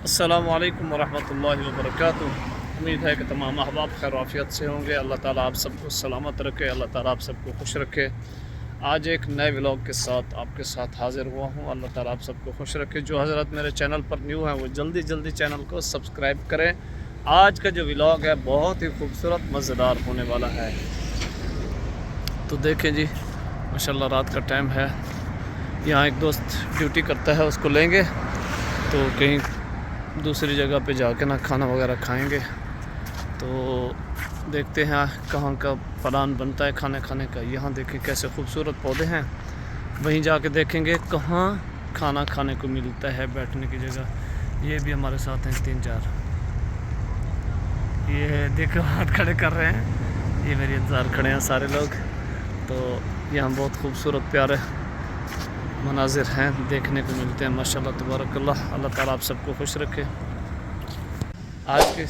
अस्सलामु अलैकुम वरहमतुल्लाहि वबरकातुहू। उम्मीद है कि तमाम अहबाब खैर आफियत से होंगे। अल्लाह ताला आप सबको सलामत रखे, अल्लाह ताला आप सबको खुश रखे। आज एक नए व्लॉग के साथ आपके साथ हाज़िर हुआ हूँ। अल्लाह ताला आप सबको खुश रखे। जो हज़रत मेरे चैनल पर न्यू हैं वो जल्दी जल्दी चैनल को सब्सक्राइब करें। आज का जो व्लॉग है बहुत ही खूबसूरत मज़ेदार होने वाला है। तो देखें जी, माशाल्लाह रात का टाइम है। यहाँ एक दोस्त ड्यूटी करता है, उसको लेंगे तो कहीं दूसरी जगह पे जाके ना खाना वगैरह खाएंगे। तो देखते हैं कहाँ का प्लान बनता है खाने खाने का। यहाँ देखें कैसे खूबसूरत पौधे हैं, वहीं जाके देखेंगे कहाँ खाना खाने को मिलता है, बैठने की जगह। ये भी हमारे साथ हैं 3-4, ये देखो हाथ खड़े कर रहे हैं, ये मेरे इंतज़ार खड़े हैं सारे लोग। तो यहाँ बहुत खूबसूरत प्यारे मनाजिर हैं, देखने को मिलते हैं माशाल्लाह तबारकल्लाह। अल्लाह ताला आप सबको खुश रखे। आज के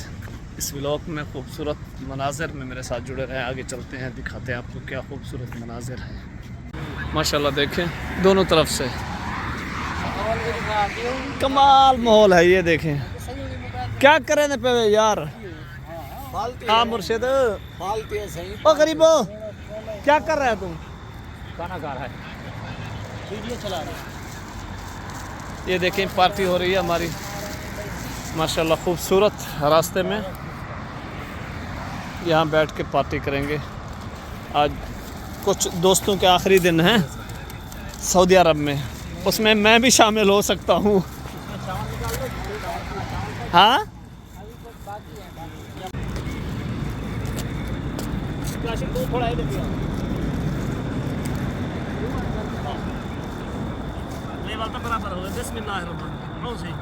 इस व्लॉग में खूबसूरत मनाजिर में मेरे साथ जुड़े रहें। आगे चलते हैं, दिखाते हैं आपको क्या खूबसूरत मनाजिर हैं। माशाल्लाह देखें दोनों तरफ से कमाल माहौल है। ये देखें क्या करें न पे यार। हाँ मुर्शिद ओ गरीबो क्या कर रहा है तुम? खाना खा रहा है, वीडियो चला रहा है। ये देखें पार्टी हो रही है हमारी माशाल्लाह खूबसूरत रास्ते में। यहाँ बैठ के पार्टी करेंगे। आज कुछ दोस्तों के आखिरी दिन हैं सऊदी अरब में, उसमें मैं भी शामिल हो सकता हूँ। हाँ थोड़ा ही लेवल तो बराबर हो गया। बिस्मिल्लाहिर्रहमानिर्रहीम सही।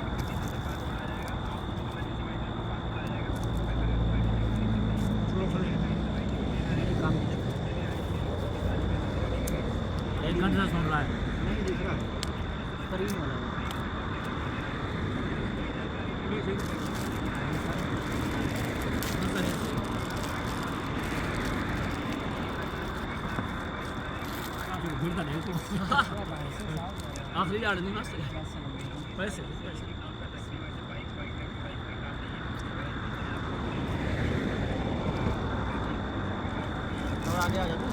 एक घंटे से सुन रहा है, नहीं दिख रहा करीब वाला आखिरी यार नहीं मस्त पैसे और आगे आ जाते हैं।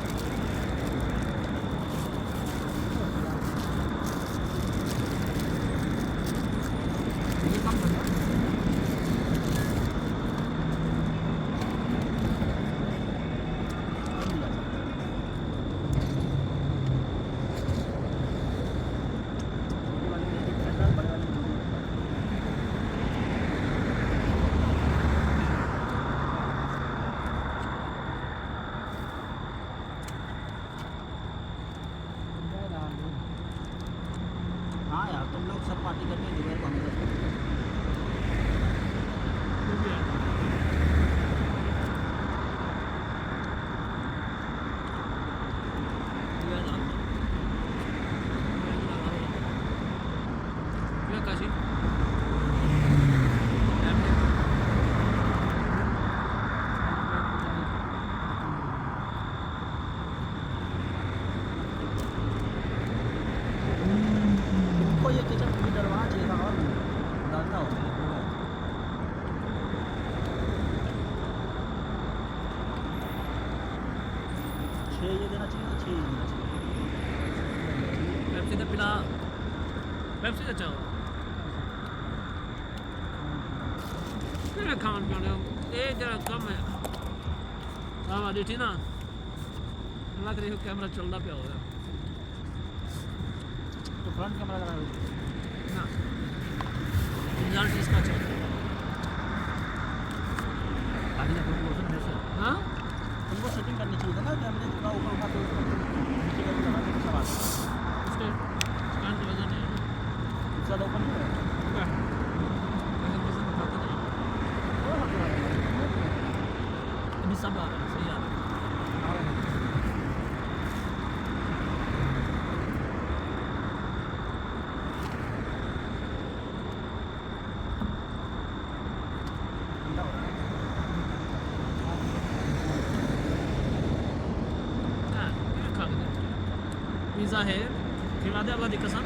हाँ यार तुम लोग सब पार्टी करके दुबई को हमें ये किचन की दरवाजा है और डालता हो छः ये देना चाहिए, 6 ये देना चाहिए। पेप्सी तो पिला, पेप्सी तो चाहो फिर खान पीने ये जरा कम है। हाँ देखी ना लग रही हो कैमरा चलना पे होगा तो फ्रंट कैमरा लगा ना रिजल्ट इसका चल आगे ना कोई मोशन है सर। हाँ तुमको सेटिंग करनी चाहिए था ना कैमरे थोड़ा ऊपर उठा के नीचे करके लगा के सब आता इसके स्टैंड की वजह नहीं है ज़्यादा ओपन नहीं है अभी सब आ रहा है सही आ रहा है। पिज़्ज़ा है खिला दे अल्लाह दी कसम।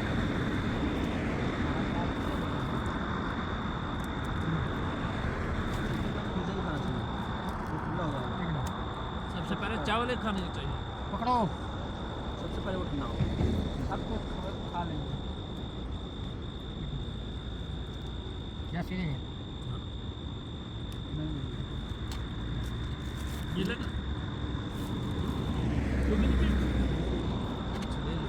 चावल एक खाने चाहिए। पकड़ो, सबसे पहले वो ठंडा हो, सबको खा लेंगे। क्या सीधे है? ये लेना तो भी नहीं चले लो।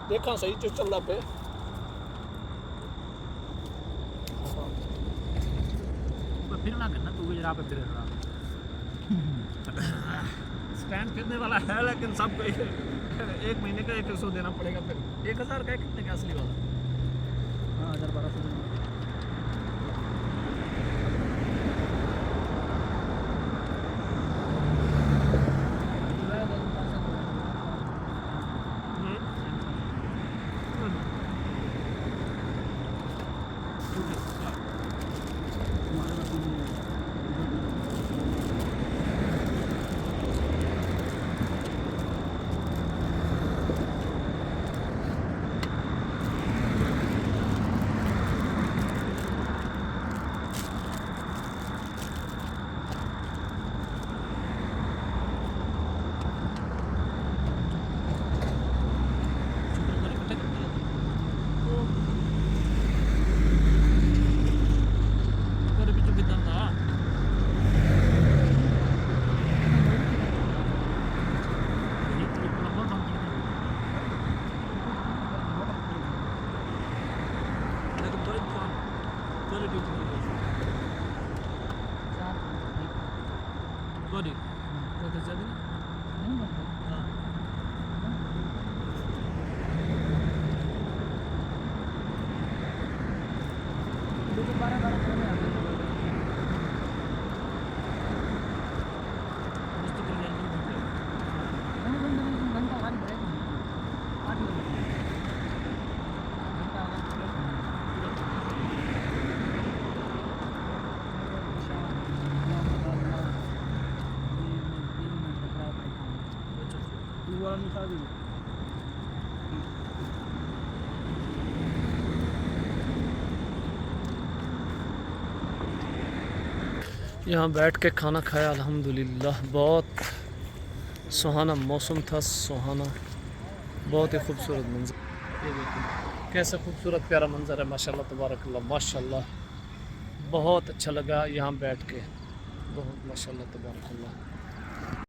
देखा सही जो चल रहा पे फिर ना करना तू जरा पे फिर स्टैंड खरीदने वाला है लेकिन सबको एक महीने का 100 देना पड़ेगा। फिर 1000 का है, कितने का असली वाला? हाँ 1000-1200 Sorry. Kata jadi ni? हाँ. Dulu barang-barang kami ada. Mesti kerja dulu. Kamu kan dari Bangka kan berapa? Ada. Bangka kan berapa? यहाँ बैठ के खाना खाया अल्हम्दुलिल्लाह। बहुत सुहाना मौसम था, सुहाना, बहुत ही खूबसूरत मंजर। ये देखिए कैसा खूबसूरत प्यारा मंजर है, माशाल्लाह तबारकल्लाह माशाल्लाह। बहुत अच्छा लगा यहाँ बैठ के, बहुत माशाल्लाह तबारकल्लाह।